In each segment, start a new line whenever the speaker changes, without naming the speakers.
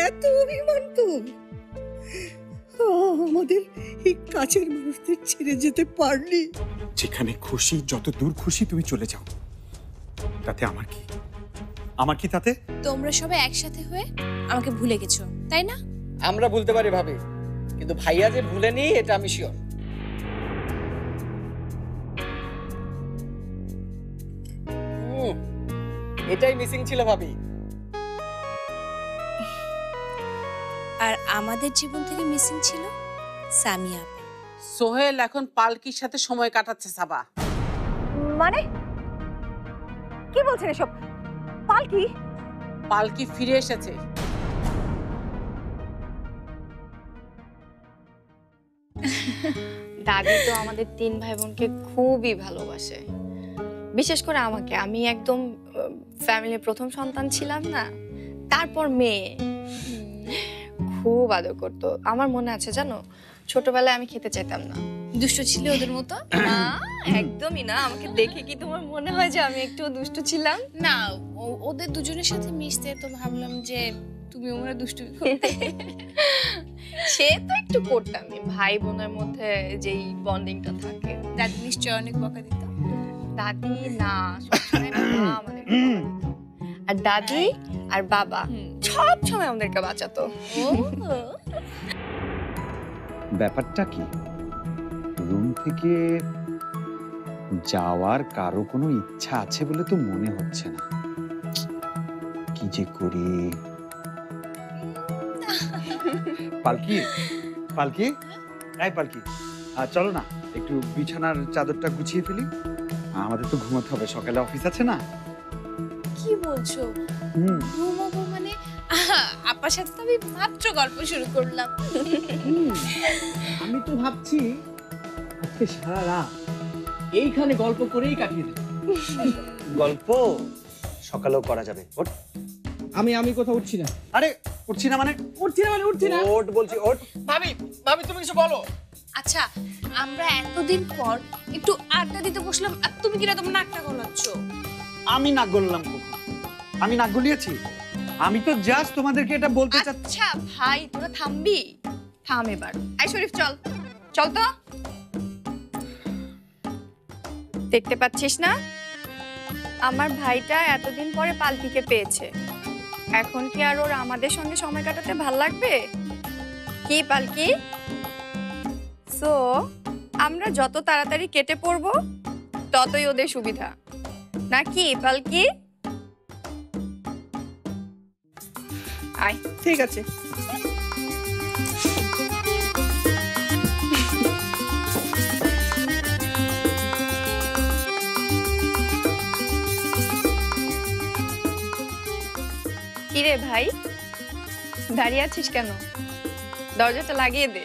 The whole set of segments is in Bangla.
এত অভিমান তোর? আমাদের এই কাছের মানুষদের ছেড়ে যেতে পারলি?
যেখানে খুশি, যত দূর খুশি তুমি চলে যাও, তাতে আমার কি? আমার কি তাতে?
তোমরা সবাই একসাথে হয়ে আমাকে ভুলে গেছো, তাই না?
আমরা ভুলতে পারি ভাবি, কিন্তু ভাইয়া যে ভুলেনি এটা আমি শিওর। এটাই মিসিং ছিল ভাবি।
আর আমাদের জীবন থেকে মিসিং ছিল সামিয়া।
সোহেল এখন পালকির সাথে সময় কাটাচ্ছে সাবা।
মানে কি বলছেন এসব? পালকি?
পালকি ফিরে এসেছে।
দাদি তো আমাদের 3 ভাই বোনকে খুবই ভালোবাসে, বিশেষ করে আমাকে। আমি একদম ফ্যামিলির প্রথম সন্তান ছিলাম না, তারপর মেয়ে। খুব আদর করতো। আমার মনে আছে জানো, ছোটবেলায় আমি খেতে চাইতাম না।
দুষ্ট ছিল ওদের মতো?
না, একদমই না। আমাকে দেখে কি তোমার মনে হয় যে আমি একটু দুষ্ট ছিলাম?
না, ওদের দুজনের সাথে মিশতে তো ভাবলাম যে তুমি ওরা দুষ্টুমি করতে।
সে তো একটু করতাম, ভাই বোনের মধ্যে যেই বন্ডিংটা থাকে।
দাদি নিশ্চয় অনেক বকা দিত।
দাদি না, সবসময় মা আমাদেরকে বকা দিত। আর দাদি আর বাবা সব সময় আমাদেরকে বাঁচাতো।
ব্যাপারটা কি, রুম থেকে যাওয়ার কারো কোনো ইচ্ছা আছে বলে তো মনে হচ্ছে না। কি যে করি। পালকি, পালকি, এই পালকি, চলো না একটু বিছানার চাদরটা গুছিয়ে ফেলি। আমাদের তো ঘুমাতে হবে, সকালে অফিস আছে না।
কি বলছো? ঘুমাবো মানে? আপার সাথে তো আমি মাত্র গল্প শুরু করলাম।
আমি তো ভাবছি আজকে সারা রাত এইখানে গল্প করেই কাটিয়ে দেব।
গল্প সকালেও করা যাবে। ওঠ।
আমি কোথাও উঠছি না।
আরে উঠছি না মানে?
উঠছি না।
ওঠ বলছি, ওঠ।
ভাবি তুমি কিছু বলো।
আচ্ছা, আমরা এতদিন পর একটু আড্ডা দিতে বসলাম আর তুমি কিনা তোমার নাকটা গলাচ্ছ।
আমি নাক গললাম কখন? আমি নাক গলিয়েছি? আমি তো জাস্ট তোমাদেরকে এটা বলতে চাচ্ছি।
আচ্ছা ভাই, তোরা থামবি? থাম এবার। আই শরীফ, চল চল তো। দেখতে পাচ্ছিস না, আমার ভাইটা এতদিন পরে পালকিকে পেয়েছে। এখন কি আর ওর আমাদের সঙ্গে সময় কাটাতে ভাল লাগবে? কি পালকি? সো আমরা যত তাড়াতাড়ি কেটে পড়বো ততই ওদের সুবিধা, নাকি পালকি? আয়।
ঠিক আছে।
কিরে ভাই, দাঁড়িয়ে আছিস কেন? দরজাটা লাগিয়ে দে।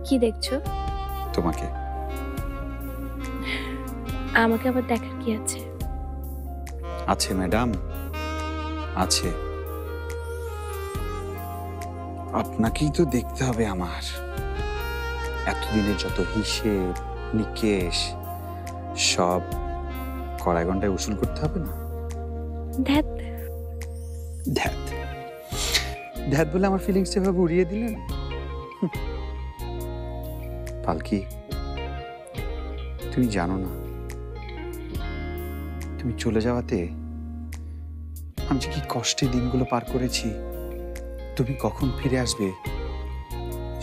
কি দেখছো?
তোমাকে।
আমাকে আবার দেখার কি আছে?
আছে ম্যাডাম, আছে। আপনাকেই তো দেখতে হবে আমার। এতদিনের যত হিসেব নিকেশ সব কড়াই ঘন্টায় উসুল করতে হবে না?
ধ্যাত
ধ্যাত ধ্যাত বলে আমার ফিলিংস এভাবে উড়িয়ে দিলেন। পালকি, তুমি জানো না, তুমি চলে যাওয়াতে আমি যে কি কষ্টে দিনগুলো পার করেছি। তুমি কখন ফিরে আসবে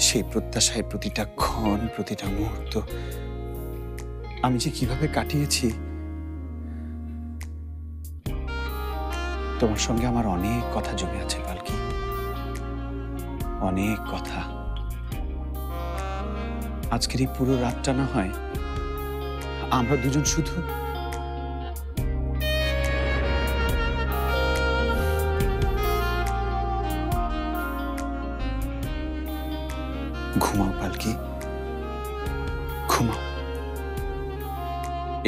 সেই প্রত্যাশায় প্রতিটা ক্ষণ, প্রতিটা মুহূর্ত আমি যে কিভাবে কাটিয়েছি। তোমার সঙ্গে আমার অনেক কথা জমে আছে পালকি, অনেক কথা। আজকের এই পুরো রাতটা না হয় আমরা দুজন শুধু ঘুমাও পালকি, ঘুমাও,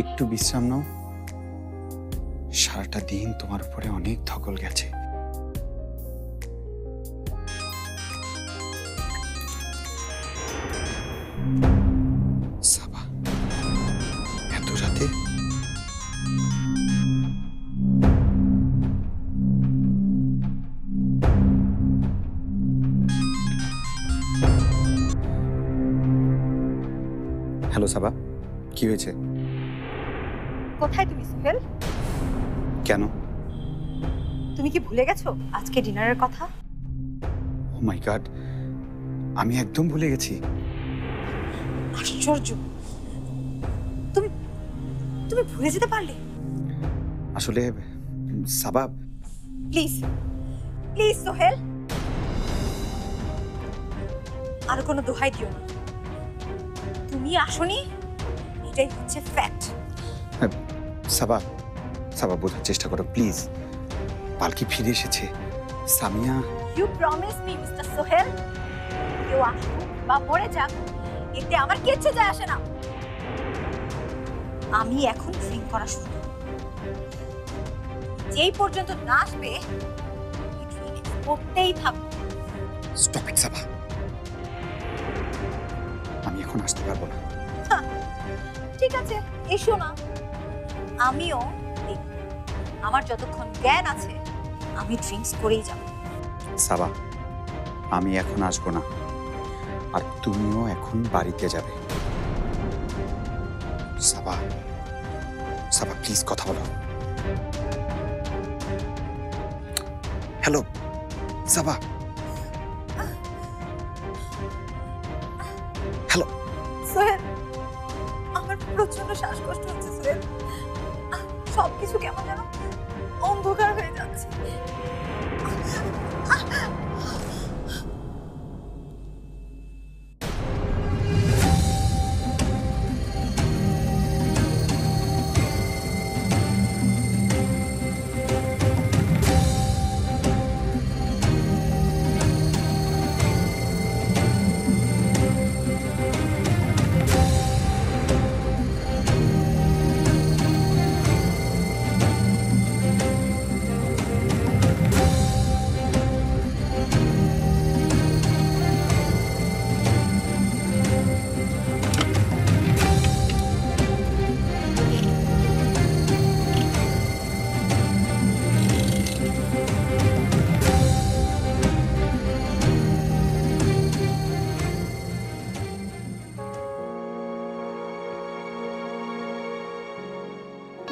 একটু বিশ্রাম নাও। সারাটা দিন তোমার উপরে অনেক ধকল গেছে। সাবা, এত রাতে? হ্যালো সাবা, কি হয়েছে?
কোথায় তুমি সোহেল?
কেন?
তুমি কি ভুলে গেছো আজকে ডিনারের কথা?
ও মাই গড, আমি একদম ভুলে গেছি।
আশ্চর্য, তুমি তুমি ভুলে যেতে পারলে?
আসলে সাবা,
প্লিজ প্লিজ সোহেল, আর কোনো দোহাই দিও না। তুমি আসনি, এটাই হচ্ছে ফ্যাক্ট।
সাবা, সাবা বোঝার চেষ্টা করো প্লিজ। পালকি ফিরে এসেছে। Samia,
you promise me mister Sohel, কেউ আসুক বা মরে যাক এতে আমার কিচ্ছু যায় আসে না। আমি এখন ড্রিঙ্ক করা শুরু করব। যেই পর্যন্ত না আসবে ড্রিঙ্ক করতেই থাকবো।
স্টপ ইট সাবা, আমি এখন আসতে পারবো না।
ঠিক আছে, এসো না, আমিও দেখব। আমার যতক্ষণ জ্ঞান আছে আমি ড্রিঙ্কস করেই যাব।
সাবা, আমি এখন আসবো না, আর তুমিও এখন বাড়িতে যাবে। সাবা, সাবা প্লিজ কথা বলো। হ্যালো সাবা, হ্যালো।
সোহেল, আমার প্রচন্ড শ্বাসকষ্ট হচ্ছে সোহেল, সবকিছু কেমন যেন অন্ধকার হয়ে যাচ্ছে।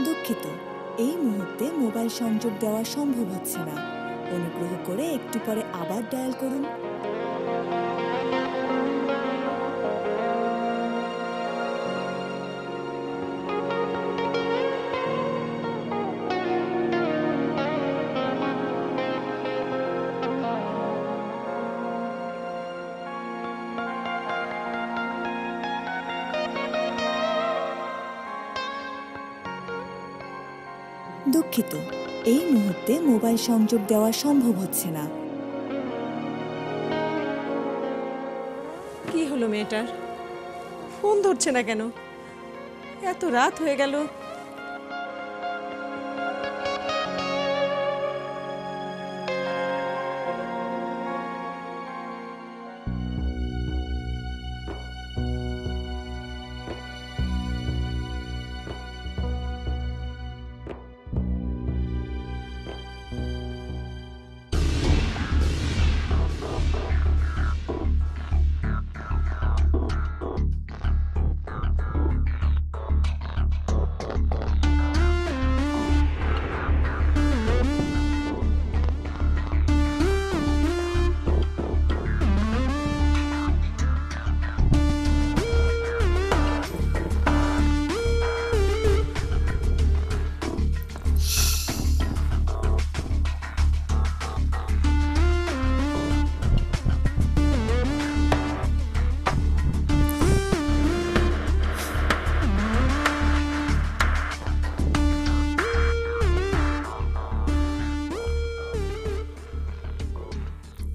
দুঃখিত, এই মুহূর্তে মোবাইল সংযোগ দেওয়া সম্ভব হচ্ছে না। অনুগ্রহ করে একটু পরে আবার ডায়াল করুন। দুঃখিত, এই মুহূর্তে মোবাইল সংযোগ দেওয়া সম্ভব হচ্ছে না।
কি হলো মেয়েটার? ফোন ধরছে না কেন? এত রাত হয়ে গেল।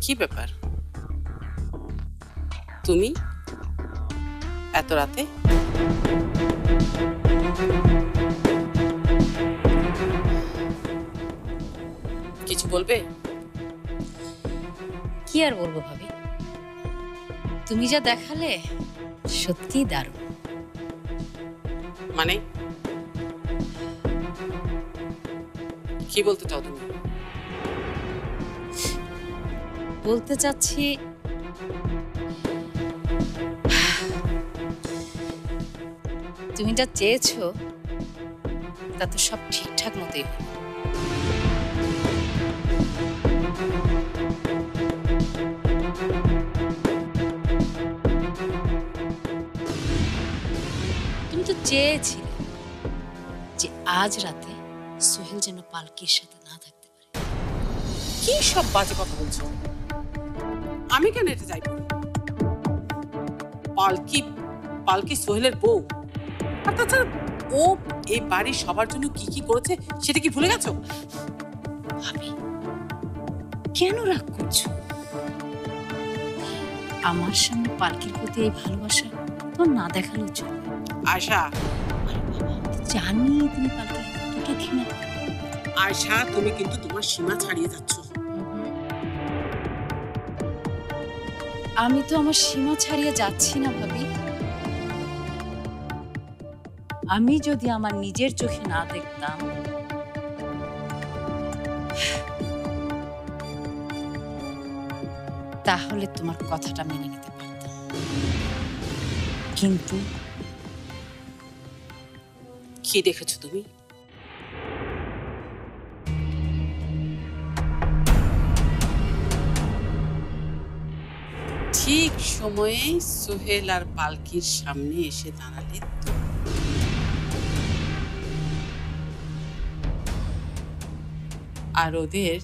কি ব্যাপার? তুমি এত রাতে? কিছু বলবে?
কি আর বলবো ভাবি, তুমি যা দেখালে সত্যিই দারুণ।
মানে কি বলতে চাও তুমি?
বলতে চাচ্ছি তুমি যা চেয়েছো তা তো সব ঠিকঠাক মতোই হলো। তুমি তো চেয়েছিলে যে আজ রাতে সোহেল যেন পালকির সাথে না থাকতে পারে।
কি সব বাজে কথা বলছো? আমি কেন এটা যাইব? পালকি পালকি সোহেলের বউ। আর তাছাড়া ও এই বাড়ির সবার জন্য কি কি করেছে সেটা কি ভুলে গেছো?
ভাবি কেন রাগ করছো? আমার সামনে পালকির প্রতি এই ভালোবাসা তো না দেখালেও চলবে।
আয়শা,
আরে বাবা, আমি তো জানি তুমি পালকিকে কতটা ঘৃণা করো।
আয়শা, তুমি কিন্তু তোমার সীমা ছাড়িয়ে যাচ্ছ।
আমি তো আমার সীমা ছাড়িয়ে যাচ্ছি না ভাবি। আমি যদি আমার নিজের চোখে না দেখতাম তাহলে তোমার কথাটা মেনে নিতে পারতাম, কিন্তু
কি দেখেছো তুমি? ঠিক সময়ে সোহেল আর পালকির সামনে এসে দাঁড়ালে তো। আর ওদের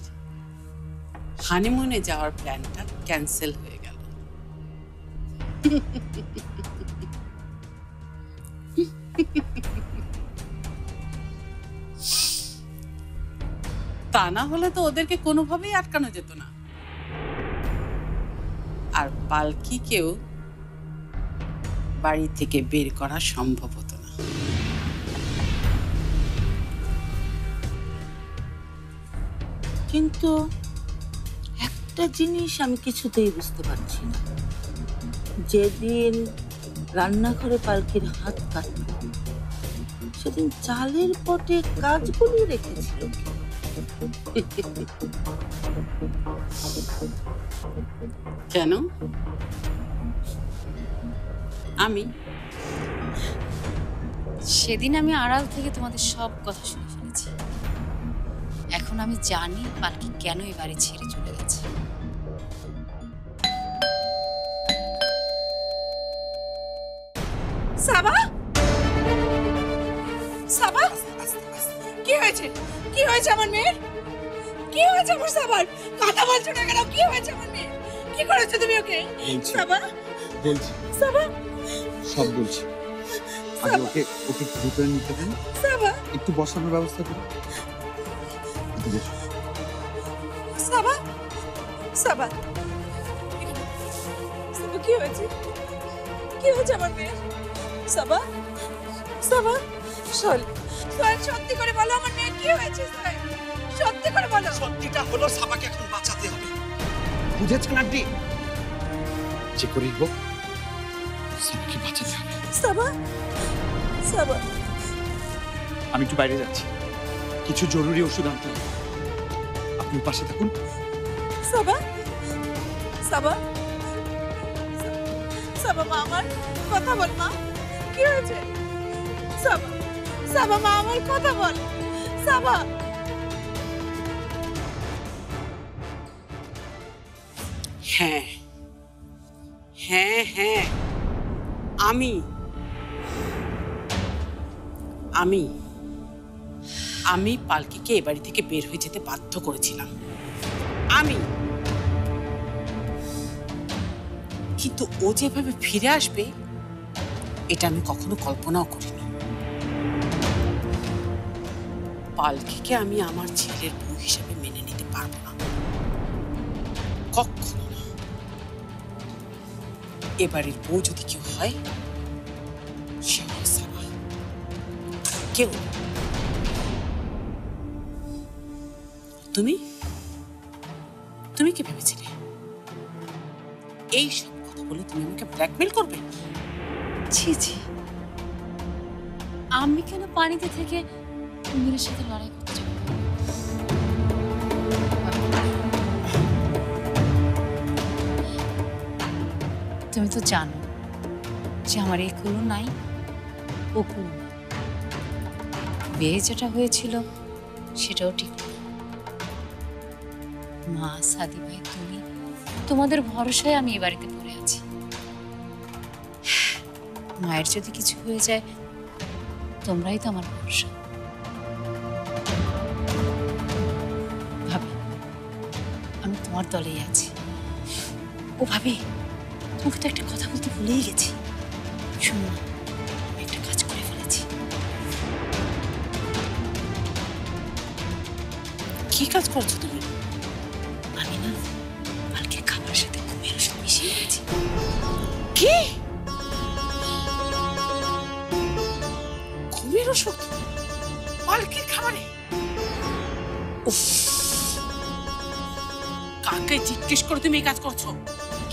হানিমুনে যাওয়ার প্ল্যানটা ক্যান্সেল হয়ে গেল। তা না হলে তো ওদেরকে কোনোভাবেই আটকানো যেত না। আর পালকিকেও বাড়ি থেকে বের করা সম্ভব হতো না।
কিন্তু একটা জিনিস আমি কিছুতেই বুঝতে পারছি না, যেদিন রান্নাঘরে পালকির হাত কাটল সেদিন চালের পটে কাজগুলি রেখেছিল।
কেন? আমি
সেদিন আমি আড়াল থেকে তোমাদের সব কথা শুনে ফেলেছি। এখন আমি জানি পালকি কেন এই বাড়ি ছেড়ে চলে গেছে।
সাবা, সাবা, কি হয়েছে? কি হয়েছে আমার মেয়ের? কি হয়েছে আমার সাবার? কথা বলছো না কেন? কি হয়েছে আমার মেয়ের? কি করেছো তুমি ওকে? সাবা,
বলছি,
সাবা,
সব বলছি। আগে ওকে ওকে একটু ভিতরে নিতে দেন,
সাবা,
একটু বসানোর ব্যবস্থা করুন। একটু বসো।
সাবা, সাবা, সাবা, কি হয়েছে? কি হয়েছে আমার মেয়ের? সাবা, সাবা, সোহেল, সোহেল, সত্যি করে বলো আমার মেয়ের কি হয়েছে? সোহেল, সত্যি করে বলো।
সত্যিটা হলো সাবাকে এখন বাঁচাতে হবে, বুঝেছেন আন্টি?
যে করেই হোক সাবাকে বাঁচাতে হবে।
সাবা, সাবা,
আমি একটু বাইরে যাচ্ছি, কিছু জরুরি ওষুধ আনতে হবে। আপনি পাশে থাকুন।
সাবা, সাবা, সাবা, মা আমার কথা বল। মা, কি হয়েছে? সাবা, সাবা, মা আমার কথা বল। সাবা,
হ্যাঁ হ্যাঁ হ্যাঁ, আমি আমি আমি পালকিকে এ বাড়ি থেকে বের হয়ে যেতে বাধ্য করেছিলাম। আমি, কিন্তু ও যেভাবে ফিরে আসবে এটা আমি কখনো কল্পনাও করিনি। পালকিকে আমি আমার ছেলের বউ হিসেবে মেনে নিতে পারবো না, কখনো না। এবারের বউ যদি কেউ হয় সে হলো সাবা। কেউ না। তুমি তুমি কি ভেবেছিলে এই সব কথা বলে তুমি আমাকে ব্ল্যাকমেল করবে?
ছি ছি, আমি কেন পানিতে থেকে কুমিরের সাথে লড়াই করতে যাব? তুমি তো জানো যে আমার এই কুলো নাই, ও কুলো নাই। বিয়ে যেটা হয়েছিল সেটাও ঠিক না। মা, সাদি ভাই, তুমি, তোমাদের ভরসায় আমি এ বাড়িতে পড়ে আছি। মায়ের যদি কিছু হয়ে যায় তোমরাই তো আমার ভরসা। ভাবি, আমি তোমার দলেই আছি। ও ভাবি, তোমাকে তো একটা কথা বলতে ভুলেই গেছি। শোনো না, আমি একটা কাজ করে ফেলেছি।
কি কাজ করছো তুমি?
আমি না কালকে খাবারের সাথে ঘুমের ওষুধ মিশিয়ে দিয়েছি।
কি? ঘুমের ওষুধ পালকির খাবারে? উফ, কাকে জিজ্ঞেস করে তুমি এই কাজ করছো?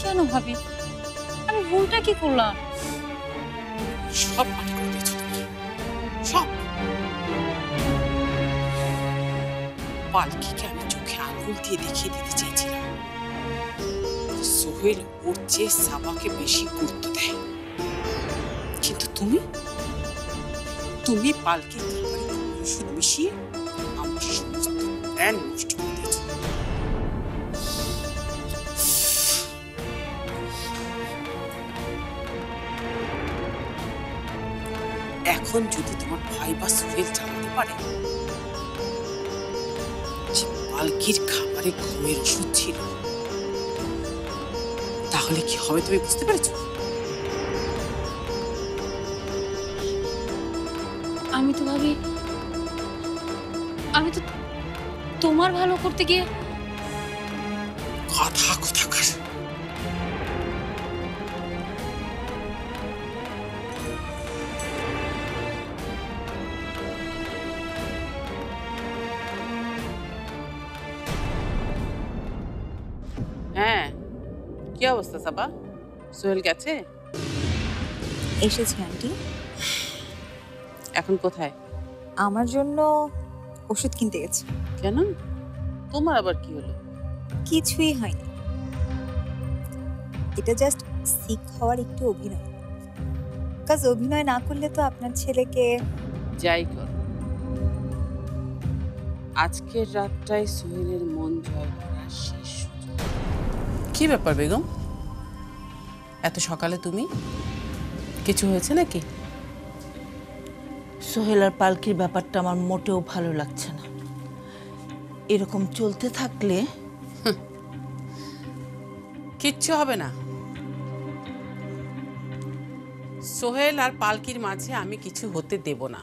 কেন ভাবি, আমি ভুলটা কি করলাম?
সব মাটি করে দিয়েছো তুমি, সব। পালকিকে আমি চোখে আঙুল দিয়ে দেখিয়ে দিতে চেয়েছিলাম সোহেল ওর চেয়ে সাবাকে বেশি গুরুত্ব দেয়, কিন্তু তুমি তুমি পালকির খাবারে ওষুধ মিশিয়ে আমার সমস্ত প্ল্যান নষ্ট করে দিয়েছো। এখন যদি তোমার ভাই বা সোহেল জানতে পারে যে পালকির খাবারে ঘুমের ওষুধ ছিল, তাহলে কি হবে তুমি বুঝতে পেরেছো?
আমি তো ভাবি, আমি তো তোমার ভালো করতে গিয়ে।
কথা কোথাকার। হ্যাঁ, কি অবস্থা সাবা? সোহেল গেছে?
এসেছি আন্টি।
এখন কোথায়?
আমার জন্য ওষুধ কিনতে গেছে।
কেন? তোমার আবার কি হলো?
কিছুই হয়নি, এটা জাস্ট সিক হওয়ার একটু অভিনয়। কাজ অভিনয় না করলে তো আপনার ছেলেকে।
যাই কর, আজকের রাতটাই সোহেলের মন জয় করার শেষ সুযোগ। কি ব্যাপার বেগম, এত সকালে তুমি? কিছু হয়েছে নাকি?
সোহেল আর পালকির ব্যাপারটা আমার মোটেও ভালো লাগছে না। এরকম চলতে থাকলে
কিচ্ছু হবে না। সোহেল আর পালকির মাঝে আমি কিছু হতে দেব না।